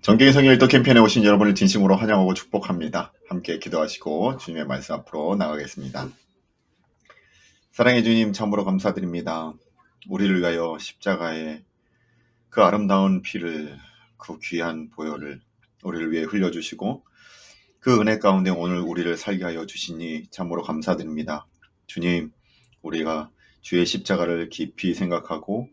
정기의 성일도 캠페인에 오신 여러분을 진심으로 환영하고 축복합니다. 함께 기도하시고 주님의 말씀 앞으로 나가겠습니다. 사랑해 주님, 참으로 감사드립니다. 우리를 위하여 십자가에 그 아름다운 피를, 그 귀한 보혈을 우리를 위해 흘려주시고 그 은혜 가운데 오늘 우리를 살게 하여 주시니 참으로 감사드립니다. 주님, 우리가 주의 십자가를 깊이 생각하고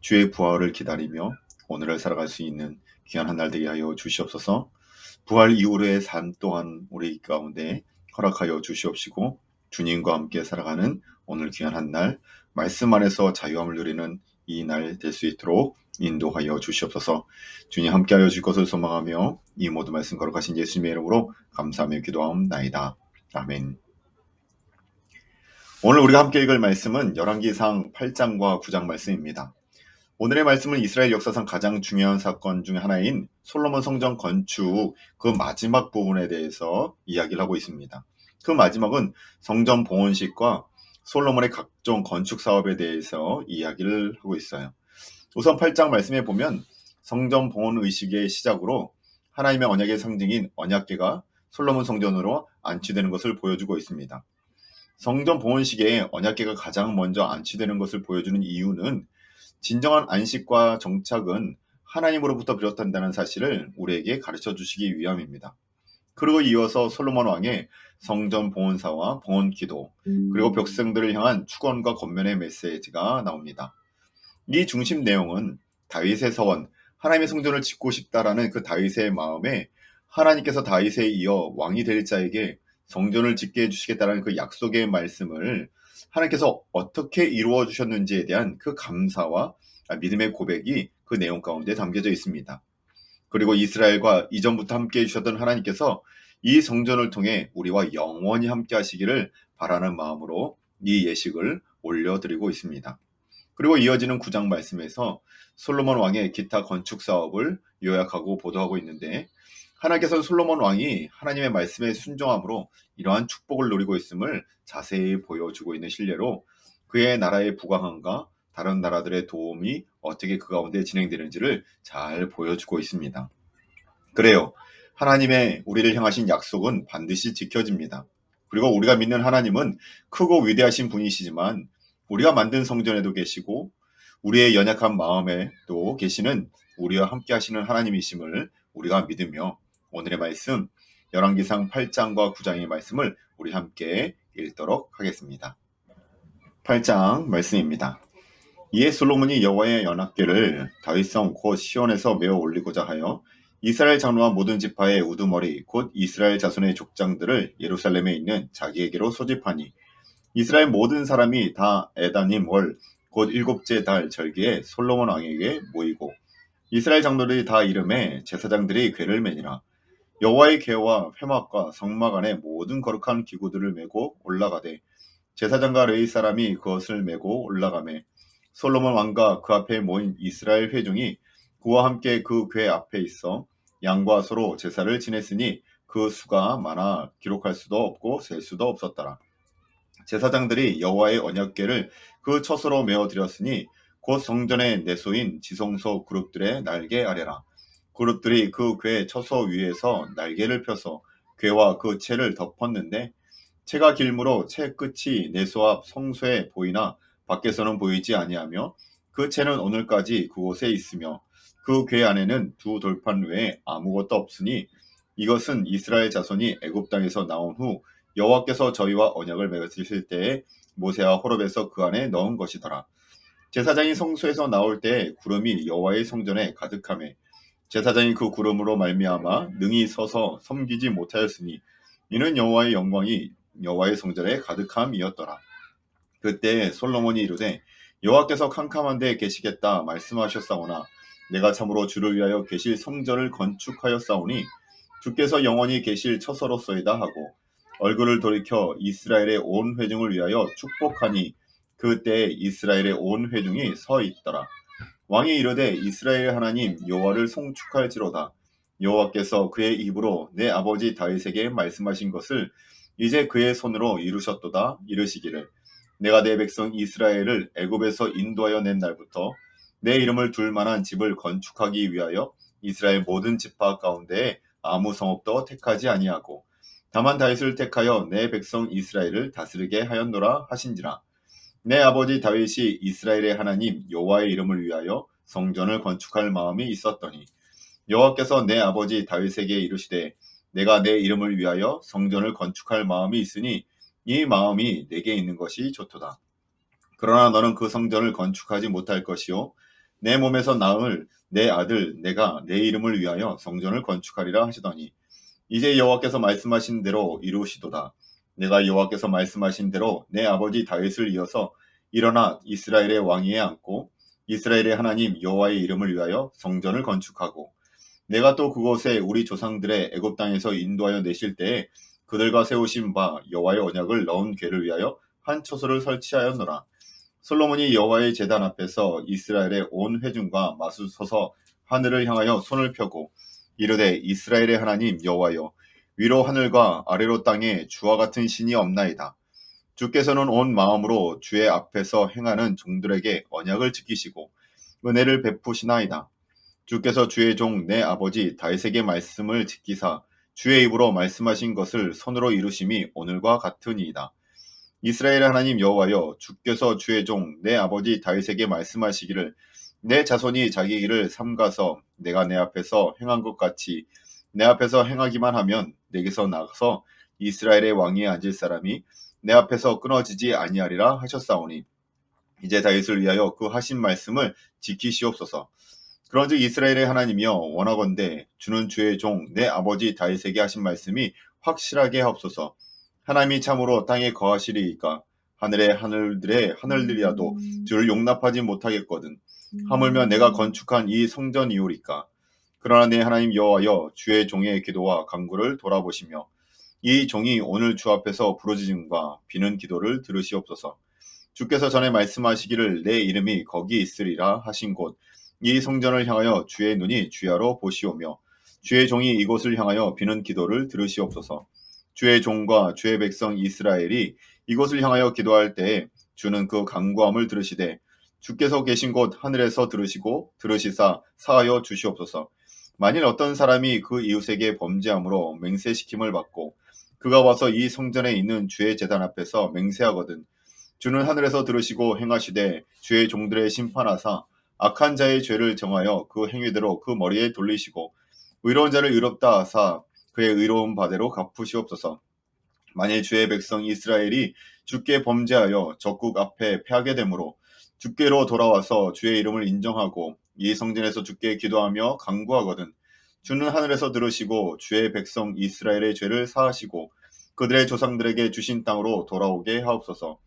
주의 부활을 기다리며 오늘을 살아갈 수 있는 귀한 한 날 되게 하여 주시옵소서. 부활 이후의 삶 또한 우리 가운데 허락하여 주시옵시고 주님과 함께 살아가는 오늘 귀한 한 날, 말씀 안에서 자유함을 누리는 이 날 될 수 있도록 인도하여 주시옵소서. 주님 함께하여 주실 것을 소망하며 이 모든 말씀 거룩하신 예수님의 이름으로 감사하며 기도하옵나이다. 아멘. 오늘 우리가 함께 읽을 말씀은 열왕기상 8장과 9장 말씀입니다. 오늘의 말씀은 이스라엘 역사상 가장 중요한 사건 중 하나인 솔로몬 성전 건축 그 마지막 부분에 대해서 이야기를 하고 있습니다. 그 마지막은 성전 봉헌식과 솔로몬의 각종 건축 사업에 대해서 이야기를 하고 있어요. 우선 8장 말씀에 보면 성전 봉헌 의식의 시작으로 하나님의 언약의 상징인 언약궤가 솔로몬 성전으로 안치되는 것을 보여주고 있습니다. 성전 봉헌식에 언약궤가 가장 먼저 안치되는 것을 보여주는 이유는 진정한 안식과 정착은 하나님으로부터 비롯한다는 사실을 우리에게 가르쳐 주시기 위함입니다. 그리고 이어서 솔로몬 왕의 성전 봉헌사와 봉헌기도 그리고 백성들을 향한 축원과 권면의 메시지가 나옵니다. 이 중심 내용은 다윗의 서원, 하나님의 성전을 짓고 싶다라는 그 다윗의 마음에 하나님께서 다윗에 이어 왕이 될 자에게 성전을 짓게 해주시겠다라는 그 약속의 말씀을 하나님께서 어떻게 이루어 주셨는지에 대한 그 감사와 믿음의 고백이 그 내용 가운데 담겨져 있습니다. 그리고 이스라엘과 이전부터 함께 해주셨던 하나님께서 이 성전을 통해 우리와 영원히 함께 하시기를 바라는 마음으로 이 예식을 올려드리고 있습니다. 그리고 이어지는 9장 말씀에서 솔로몬 왕의 기타 건축 사업을 요약하고 보도하고 있는데 하나님께서는 솔로몬 왕이 하나님의 말씀에 순종함으로 이러한 축복을 누리고 있음을 자세히 보여주고 있는 실례로 그의 나라의 부강함과 다른 나라들의 도움이 어떻게 그 가운데 진행되는지를 잘 보여주고 있습니다. 그래요. 하나님의 우리를 향하신 약속은 반드시 지켜집니다. 그리고 우리가 믿는 하나님은 크고 위대하신 분이시지만 우리가 만든 성전에도 계시고 우리의 연약한 마음에도 계시는 우리와 함께 하시는 하나님이심을 우리가 믿으며 오늘의 말씀 열왕기상 8장과 9장의 말씀을 우리 함께 읽도록 하겠습니다. 8장 말씀입니다. 이에 솔로몬이 여호와의 연합궤를 다윗성 곧 시온에서 메어 올리고자 하여 이스라엘 장로와 모든 지파의 우두머리 곧 이스라엘 자손의 족장들을 예루살렘에 있는 자기에게로 소집하니 이스라엘 모든 사람이 다 에다님 월 곧 7째 달 절기에 솔로몬 왕에게 모이고 이스라엘 장로들이 다 이름에 제사장들이 궤를 매니라. 여호와의 궤와 회막과 성막 안에 모든 거룩한 기구들을 메고 올라가되 제사장과 레위 사람이 그것을 메고 올라가매 솔로몬 왕과 그 앞에 모인 이스라엘 회중이 그와 함께 그 궤 앞에 있어 양과 소로 제사를 지냈으니 그 수가 많아 기록할 수도 없고 셀 수도 없었더라. 제사장들이 여호와의 언약궤를 그 처소로 메어 드렸으니 곧 성전의 내소인 지성소 그룹들의 날개 아래라. 그룹들이 그 궤 처소 위에서 날개를 펴서 궤와 그 채를 덮었는데 채가 길므로 채 끝이 내소 앞 성소에 보이나 밖에서는 보이지 아니하며 그 채는 오늘까지 그곳에 있으며 그 궤 안에는 두 돌판 외에 아무것도 없으니 이것은 이스라엘 자손이 애굽 땅에서 나온 후 여호와께서 저희와 언약을 맺으실 때에 모세와 호렙에서 그 안에 넣은 것이더라. 제사장이 성소에서 나올 때에 구름이 여호와의 성전에 가득하매 제사장이 그 구름으로 말미암아 능히 서서 섬기지 못하였으니 이는 여호와의 영광이 여호와의 성전에 가득함이었더라. 그때 솔로몬이 이르되 여호와께서 캄캄한 데 계시겠다 말씀하셨사오나 내가 참으로 주를 위하여 계실 성전을 건축하였사오니 주께서 영원히 계실 처소로소이다 하고 얼굴을 돌이켜 이스라엘의 온 회중을 위하여 축복하니 그때 이스라엘의 온 회중이 서 있더라. 왕이 이르되 이스라엘 하나님 여호와를 송축할지로다. 여호와께서 그의 입으로 내 아버지 다윗에게 말씀하신 것을 이제 그의 손으로 이루셨도다. 이르시기를 내가 내 백성 이스라엘을 애굽에서 인도하여 낸 날부터 내 이름을 둘 만한 집을 건축하기 위하여 이스라엘 모든 지파 가운데 아무 성읍도 택하지 아니하고 다만 다윗을 택하여 내 백성 이스라엘을 다스리게 하였노라 하신지라. 내 아버지 다윗이 이스라엘의 하나님 여호와의 이름을 위하여 성전을 건축할 마음이 있었더니 여호와께서 내 아버지 다윗에게 이르시되 내가 내 이름을 위하여 성전을 건축할 마음이 있으니 이 마음이 내게 있는 것이 좋도다. 그러나 너는 그 성전을 건축하지 못할 것이요 내 몸에서 낳을 내 아들 내가 내 이름을 위하여 성전을 건축하리라 하시더니 이제 여호와께서 말씀하신 대로 이루시도다. 내가 여호와께서 말씀하신 대로 내 아버지 다윗을 이어서 일어나 이스라엘의 왕위에 앉고 이스라엘의 하나님 여호와의 이름을 위하여 성전을 건축하고 내가 또 그곳에 우리 조상들의 애굽 땅에서 인도하여 내실 때에 그들과 세우신 바 여호와의 언약을 넣은 궤를 위하여 한 처소를 설치하였노라. 솔로몬이 여호와의 제단 앞에서 이스라엘의 온 회중과 마수 서서 하늘을 향하여 손을 펴고 이르되 이스라엘의 하나님 여호와여 위로 하늘과 아래로 땅에 주와 같은 신이 없나이다. 주께서는 온 마음으로 주의 앞에서 행하는 종들에게 언약을 지키시고 은혜를 베푸시나이다. 주께서 주의 종 내 아버지 다윗에게 말씀을 지키사 주의 입으로 말씀하신 것을 손으로 이루심이 오늘과 같으니이다. 이스라엘의 하나님 여호와여 주께서 주의 종 내 아버지 다윗에게 말씀하시기를 내 자손이 자기 길을 삼가서 내가 내 앞에서 행한 것 같이 내 앞에서 행하기만 하면 내게서 나가서 이스라엘의 왕위에 앉을 사람이 내 앞에서 끊어지지 아니하리라 하셨사오니 이제 다윗을 위하여 그 하신 말씀을 지키시옵소서. 그런즉 이스라엘의 하나님이여 원하건대 주는 주의 종 내 아버지 다윗에게 하신 말씀이 확실하게 하옵소서. 하나님이 참으로 땅에 거하시리이까 하늘의 하늘들의 하늘들이라도 주를 용납하지 못하겠거든. 하물며 내가 건축한 이 성전이오리까. 그러나 내 하나님 여호와여 주의 종의 기도와 간구를 돌아보시며 이 종이 오늘 주 앞에서 부르짖음과 비는 기도를 들으시옵소서. 주께서 전에 말씀하시기를 내 이름이 거기 있으리라 하신 곳 이 성전을 향하여 주의 눈이 주야로 보시오며 주의 종이 이곳을 향하여 비는 기도를 들으시옵소서. 주의 종과 주의 백성 이스라엘이 이곳을 향하여 기도할 때에 주는 그 간구함을 들으시되 주께서 계신 곳 하늘에서 들으시고 들으시사 사하여 주시옵소서. 만일 어떤 사람이 그 이웃에게 범죄함으로 맹세시킴을 받고 그가 와서 이 성전에 있는 주의 제단 앞에서 맹세하거든 주는 하늘에서 들으시고 행하시되 주의 종들의 심판하사 악한 자의 죄를 정하여 그 행위대로 그 머리에 돌리시고 의로운 자를 의롭다 하사 그의 의로운 바대로 갚으시옵소서. 만일 주의 백성 이스라엘이 주께 범죄하여 적국 앞에 패하게 되므로 주께로 돌아와서 주의 이름을 인정하고 이 성전에서 주께 기도하며 간구하거든 주는 하늘에서 들으시고 주의 백성 이스라엘의 죄를 사하시고 그들의 조상들에게 주신 땅으로 돌아오게 하옵소서.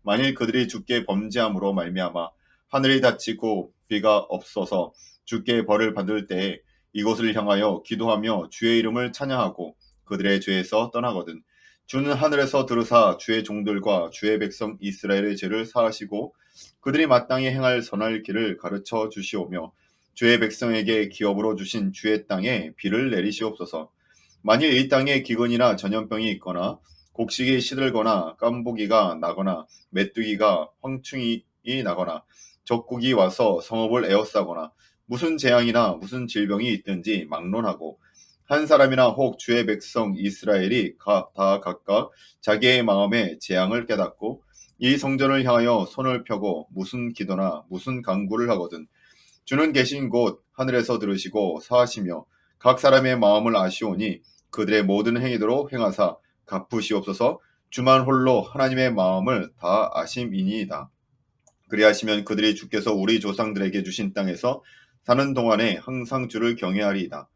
만일 그들이 주께 범죄함으로 말미암아 하늘이 닫히고 비가 없어서 주께 벌을 받을 때에 이곳을 향하여 기도하며 주의 이름을 찬양하고 그들의 죄에서 떠나거든 주는 하늘에서 들으사 주의 종들과 주의 백성 이스라엘의 죄를 사하시고 그들이 마땅히 행할 선할 길을 가르쳐 주시오며 주의 백성에게 기업으로 주신 주의 땅에 비를 내리시옵소서. 만일 이 땅에 기근이나 전염병이 있거나 곡식이 시들거나 깐보기가 나거나 메뚜기가 황충이 나거나 적국이 와서 성읍을 에워싸거나 무슨 재앙이나 무슨 질병이 있든지 막론하고 한 사람이나 혹 주의 백성 이스라엘이 다 각각 자기의 마음에 재앙을 깨닫고 이 성전을 향하여 손을 펴고 무슨 기도나 무슨 간구를 하거든 주는 계신 곳 하늘에서 들으시고 사하시며 각 사람의 마음을 아시오니 그들의 모든 행위대로 행하사 갚으시옵소서. 주만 홀로 하나님의 마음을 다 아심이니이다. 그리하시면 그들이 주께서 우리 조상들에게 주신 땅에서 사는 동안에 항상 주를 경외하리이다.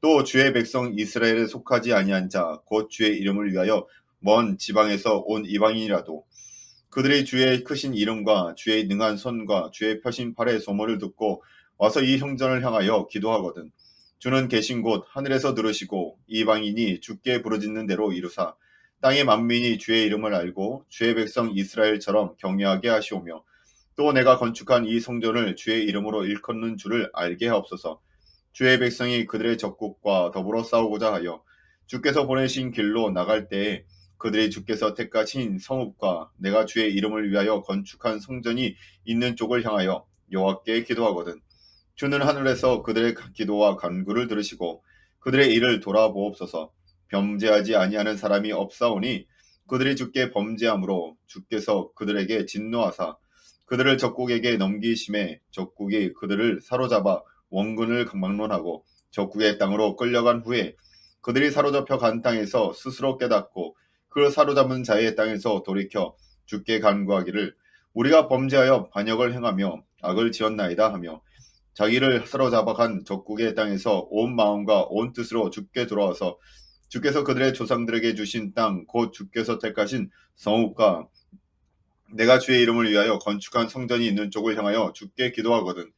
또 주의 백성 이스라엘에 속하지 아니한 자 곧 주의 이름을 위하여 먼 지방에서 온 이방인이라도 그들이 주의 크신 이름과 주의 능한 손과 주의 펴신 팔의 소문을 듣고 와서 이 성전을 향하여 기도하거든 주는 계신 곳 하늘에서 들으시고 이방인이 주께 부르짖는 대로 이루사 땅의 만민이 주의 이름을 알고 주의 백성 이스라엘처럼 경외하게 하시오며 또 내가 건축한 이 성전을 주의 이름으로 일컫는 줄을 알게 하옵소서. 주의 백성이 그들의 적국과 더불어 싸우고자 하여 주께서 보내신 길로 나갈 때에 그들이 주께서 택하신 성읍과 내가 주의 이름을 위하여 건축한 성전이 있는 쪽을 향하여 여호와께 기도하거든 주는 하늘에서 그들의 기도와 간구를 들으시고 그들의 일을 돌아보옵소서. 범죄하지 아니하는 사람이 없사오니 그들이 주께 범죄함으로 주께서 그들에게 진노하사 그들을 적국에게 넘기심에 적국이 그들을 사로잡아 원군을 막론하고 적국의 땅으로 끌려간 후에 그들이 사로잡혀 간 땅에서 스스로 깨닫고 그 사로잡은 자의 땅에서 돌이켜 주께 간구하기를 우리가 범죄하여 반역을 행하며 악을 지었나이다 하며 자기를 사로잡아 간 적국의 땅에서 온 마음과 온 뜻으로 주께 돌아와서 주께서 그들의 조상들에게 주신 땅 곧 주께서 택하신 성읍과 내가 주의 이름을 위하여 건축한 성전이 있는 쪽을 향하여 주께 기도하거든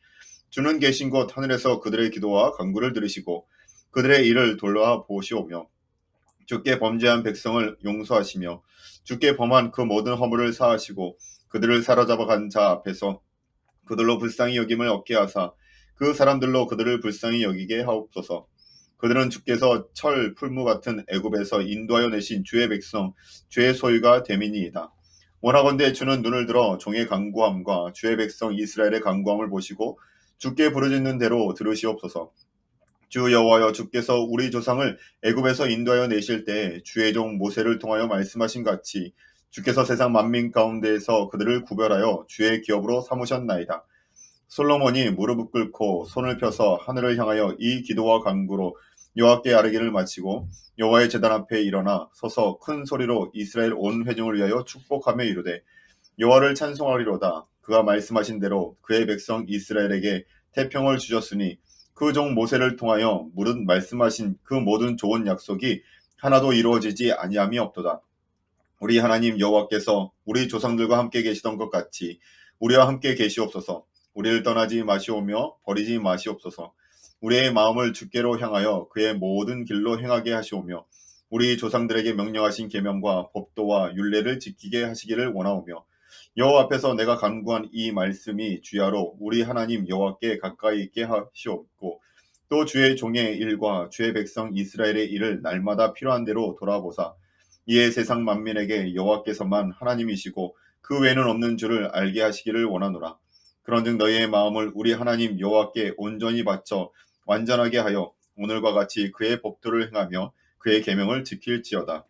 주는 계신 곳 하늘에서 그들의 기도와 간구를 들으시고 그들의 일을 돌아보시오며 주께 범죄한 백성을 용서하시며 주께 범한 그 모든 허물을 사하시고 그들을 사로잡아 간 자 앞에서 그들로 불쌍히 여김을 얻게 하사 그 사람들로 그들을 불쌍히 여기게 하옵소서. 그들은 주께서 철 풀무 같은 애굽에서 인도하여 내신 주의 백성 주의 소유가 됨이니이다. 원하건대 주는 눈을 들어 종의 간구함과 주의 백성 이스라엘의 간구함을 보시고 주께 부르짖는 대로 들으시옵소서. 주 여호와여 주께서 우리 조상을 애굽에서 인도하여 내실 때 주의 종 모세를 통하여 말씀하신 같이 주께서 세상 만민 가운데에서 그들을 구별하여 주의 기업으로 삼으셨나이다. 솔로몬이 무릎을 꿇고 손을 펴서 하늘을 향하여 이 기도와 간구로 여호와께 아뢰기를 마치고 여호와의 제단 앞에 일어나 서서 큰 소리로 이스라엘 온 회중을 위하여 축복하며 이르되 여호와를 찬송하리로다. 그가 말씀하신 대로 그의 백성 이스라엘에게 태평을 주셨으니 그 종 모세를 통하여 무릇 말씀하신 그 모든 좋은 약속이 하나도 이루어지지 아니함이 없도다. 우리 하나님 여호와께서 우리 조상들과 함께 계시던 것 같이 우리와 함께 계시옵소서. 우리를 떠나지 마시오며 버리지 마시옵소서. 우리의 마음을 주께로 향하여 그의 모든 길로 행하게 하시오며 우리 조상들에게 명령하신 계명과 법도와 율례를 지키게 하시기를 원하오며 여호와 앞에서 내가 간구한 이 말씀이 주야로 우리 하나님 여호와께 가까이 있게 하시옵고 또 주의 종의 일과 주의 백성 이스라엘의 일을 날마다 필요한 대로 돌아보사 이에 세상 만민에게 여호와께서만 하나님이시고 그 외에는 없는 줄을 알게 하시기를 원하노라. 그런즉 너희의 마음을 우리 하나님 여호와께 온전히 바쳐 완전하게 하여 오늘과 같이 그의 법도를 행하며 그의 계명을 지킬지어다.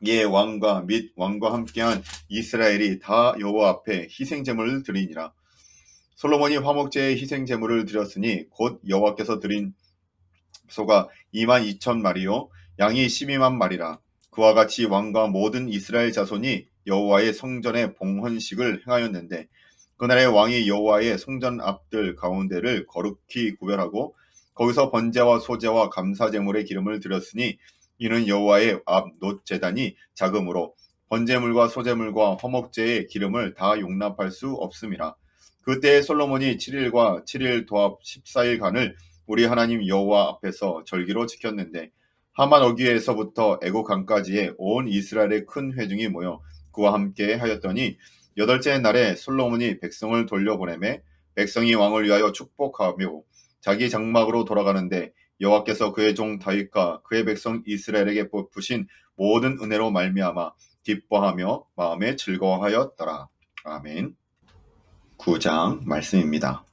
이에 왕과 및 왕과 함께한 이스라엘이 다 여호와 앞에 희생 제물을 드리니라. 솔로몬이 화목제의 희생 제물을 드렸으니 곧 여호와께서 드린 소가 2만 2천 마리요 양이 12만 마리라. 그와 같이 왕과 모든 이스라엘 자손이 여호와의 성전의 봉헌식을 행하였는데 그날의 왕이 여호와의 성전 앞들 가운데를 거룩히 구별하고 거기서 번제와 소제와 감사 제물의 기름을 드렸으니 이는 여호와의 앞 놋 제단이 작으므로 번제물과 소제물과 화목제의 기름을 다 용납할 수 없음이라. 그때 솔로몬이 7일과 7일 도합 14일간을 우리 하나님 여호와 앞에서 절기로 지켰는데 하만 어귀에서부터 애국 강까지의 온 이스라엘의 큰 회중이 모여 그와 함께 하였더니 여덟째 날에 솔로몬이 백성을 돌려보내매 백성이 왕을 위하여 축복하며 자기 장막으로 돌아가는데 여호와께서 그의 종 다윗과 그의 백성 이스라엘에게 베푸신 모든 은혜로 말미암아 기뻐하며 마음에 즐거워하였더라. 아멘. 9장 말씀입니다.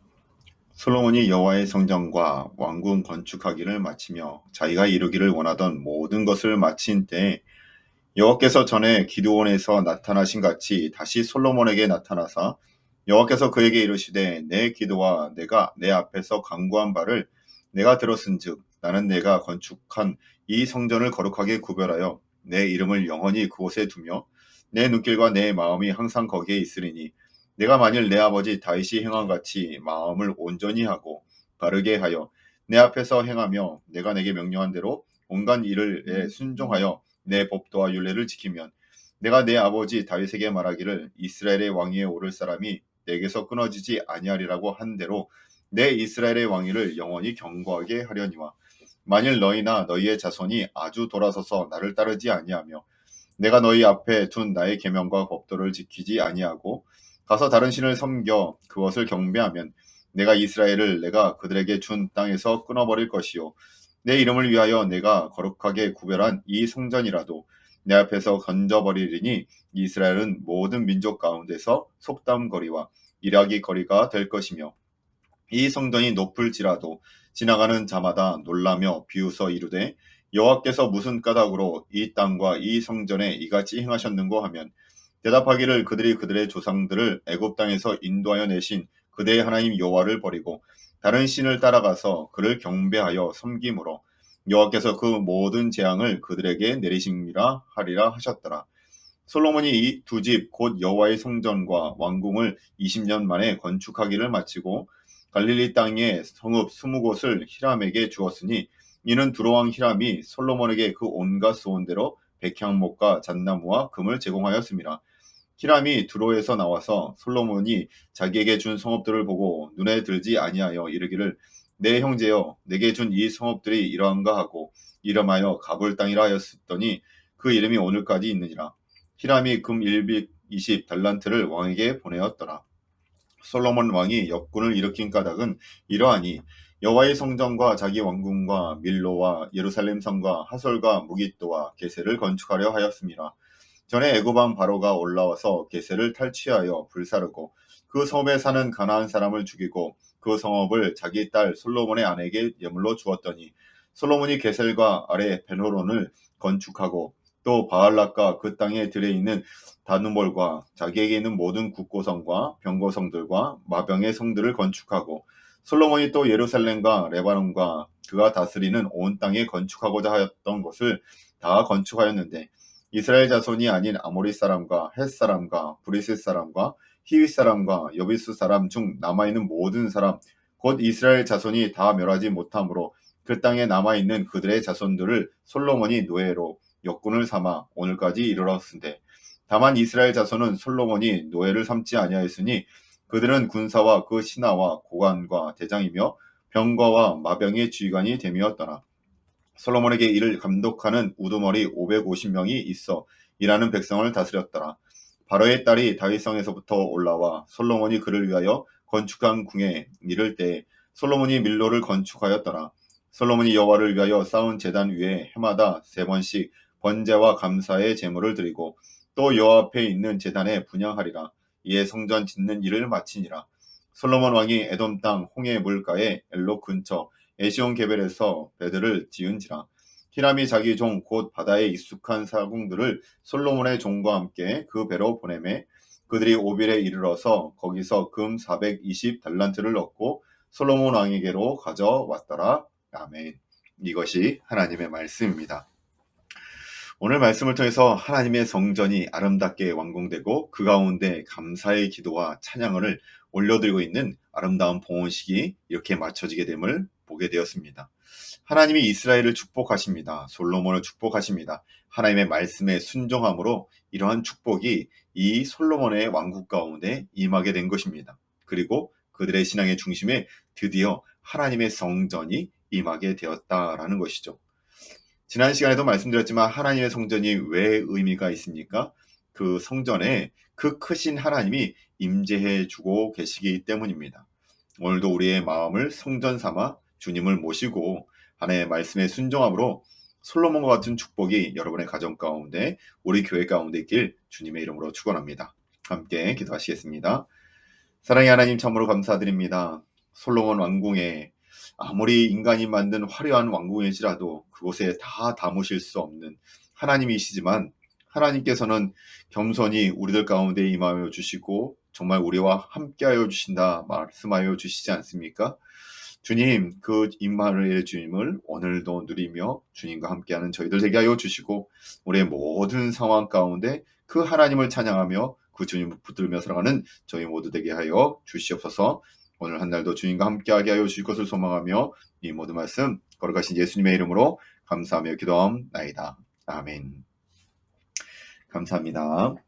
솔로몬이 여호와의 성전과 왕궁 건축하기를 마치며 자기가 이루기를 원하던 모든 것을 마친 때에 여호와께서 전에 기드온에서 나타나신 같이 다시 솔로몬에게 나타나사 여호와께서 그에게 이르시되 내 기도와 내가 내 앞에서 간구한 바를 내가 들었은즉 나는 내가 건축한 이 성전을 거룩하게 구별하여 내 이름을 영원히 그곳에 두며 내 눈길과 내 마음이 항상 거기에 있으리니 내가 만일 내 아버지 다윗이 행한 같이 마음을 온전히 하고 바르게 하여 내 앞에서 행하며 내가 내게 명령한 대로 온갖 일에 순종하여 내 법도와 율례를 지키면 내가 내 아버지 다윗에게 말하기를 이스라엘의 왕위에 오를 사람이 내게서 끊어지지 아니하리라고 한 대로 내 이스라엘의 왕위를 영원히 견고하게 하려니와 만일 너희나 너희의 자손이 아주 돌아서서 나를 따르지 아니하며 내가 너희 앞에 둔 나의 계명과 법도를 지키지 아니하고 가서 다른 신을 섬겨 그것을 경배하면 내가 이스라엘을 내가 그들에게 준 땅에서 끊어버릴 것이요 내 이름을 위하여 내가 거룩하게 구별한 이 성전이라도 내 앞에서 건져버리리니 이스라엘은 모든 민족 가운데서 속담거리와 일하기 거리가 될 것이며 이 성전이 높을지라도 지나가는 자마다 놀라며 비웃어 이르되 여호와께서 무슨 까닭으로 이 땅과 이 성전에 이같이 행하셨는고 하면 대답하기를 그들이 그들의 조상들을 애굽 땅에서 인도하여 내신 그대의 하나님 여호와를 버리고 다른 신을 따라가서 그를 경배하여 섬김으로 여호와께서 그 모든 재앙을 그들에게 내리심이라 하리라 하셨더라. 솔로몬이 이 두 집 곧 여호와의 성전과 왕궁을 20년 만에 건축하기를 마치고 갈릴리 땅의 성읍 20곳을 히람에게 주었으니 이는 두로왕 히람이 솔로몬에게 그 온갖 소원대로 백향목과 잣나무와 금을 제공하였습니다. 히람이 두로에서 나와서 솔로몬이 자기에게 준 성읍들을 보고 눈에 들지 아니하여 이르기를 내 형제여 내게 준 이 성읍들이 이러한가 하고 이름하여 가볼 땅이라 하였더니 그 이름이 오늘까지 있느니라. 히람이 금 120 달란트를 왕에게 보내었더라. 솔로몬 왕이 역군을 일으킨 까닭은 이러하니 여호와의 성전과 자기 왕궁과 밀로와 예루살렘 성과 하솔과 무깃도와 게셀을 건축하려 하였습니다. 전에 애굽 왕 바로가 올라와서 게셀을 탈취하여 불사르고 그 성읍에 사는 가나안 사람을 죽이고 그 성읍을 자기 딸 솔로몬의 아내에게 예물로 주었더니 솔로몬이 게셀과 아래 베노론을 건축하고 또 바알락과 그 땅에 들에 있는 다누몰과 자기에게 있는 모든 국고성과 병거성들과 마병의 성들을 건축하고 솔로몬이 또 예루살렘과 레바논과 그가 다스리는 온 땅에 건축하고자 하였던 것을 다 건축하였는데 이스라엘 자손이 아닌 아모리 사람과 헷 사람과 브리스 사람과 히윗 사람과 여비스 사람 중 남아있는 모든 사람 곧 이스라엘 자손이 다 멸하지 못하므로 그 땅에 남아있는 그들의 자손들을 솔로몬이 노예로 역군을 삼아 오늘까지 이르렀으되 다만 이스라엘 자손은 솔로몬이 노예를 삼지 아니하였으니 그들은 군사와 그 신하와 고관과 대장이며 병거와 마병의 지휘관이 됨이었더라. 솔로몬에게 이를 감독하는 우두머리 550명이 있어 일하는 백성을 다스렸더라. 바로의 딸이 다윗성에서부터 올라와 솔로몬이 그를 위하여 건축한 궁에 이를 때 솔로몬이 밀로를 건축하였더라. 솔로몬이 여호와를 위하여 쌓은 제단 위에 해마다 3번씩 번제와 감사의 제물을 드리고 또 여호와 앞에 있는 제단에 분향하리라. 이에 성전 짓는 일을 마치니라. 솔로몬 왕이 에돔 땅 홍해 물가에 엘로 근처 에시온 게벨에서 배들을 지은지라. 히람이 자기 종 곧 바다에 익숙한 사궁들을 솔로몬의 종과 함께 그 배로 보내매 그들이 오빌에 이르러서 거기서 금 420 달란트를 얻고 솔로몬 왕에게로 가져왔더라. 아멘. 이것이 하나님의 말씀입니다. 오늘 말씀을 통해서 하나님의 성전이 아름답게 완공되고 그 가운데 감사의 기도와 찬양을 올려드리고 있는 아름다운 봉헌식이 이렇게 마쳐지게 됨을 보게 되었습니다. 하나님이 이스라엘을 축복하십니다. 솔로몬을 축복하십니다. 하나님의 말씀에 순종함으로 이러한 축복이 이 솔로몬의 왕국 가운데 임하게 된 것입니다. 그리고 그들의 신앙의 중심에 드디어 하나님의 성전이 임하게 되었다라는 것이죠. 지난 시간에도 말씀드렸지만 하나님의 성전이 왜 의미가 있습니까? 그 성전에 그 크신 하나님이 임재해 주고 계시기 때문입니다. 오늘도 우리의 마음을 성전 삼아 주님을 모시고 하나님의 말씀에 순종함으로 솔로몬과 같은 축복이 여러분의 가정 가운데 우리 교회 가운데 있길 주님의 이름으로 축원합니다. 함께 기도하시겠습니다. 사랑의 하나님 참으로 감사드립니다. 솔로몬 왕궁에 아무리 인간이 만든 화려한 왕궁일지라도 그곳에 다 담으실 수 없는 하나님이시지만 하나님께서는 겸손히 우리들 가운데 임하여 주시고 정말 우리와 함께하여 주신다 말씀하여 주시지 않습니까? 주님, 그 임마누엘 주님을 오늘도 누리며 주님과 함께하는 저희들 되게 하여 주시고 우리의 모든 상황 가운데 그 하나님을 찬양하며 그 주님을 붙들며 살아가는 저희 모두 되게 하여 주시옵소서. 오늘 한 날도 주님과 함께하게 하여 주실 것을 소망하며 이 모든 말씀 거룩하신 예수님의 이름으로 감사하며 기도하옵나이다. 아멘. 감사합니다.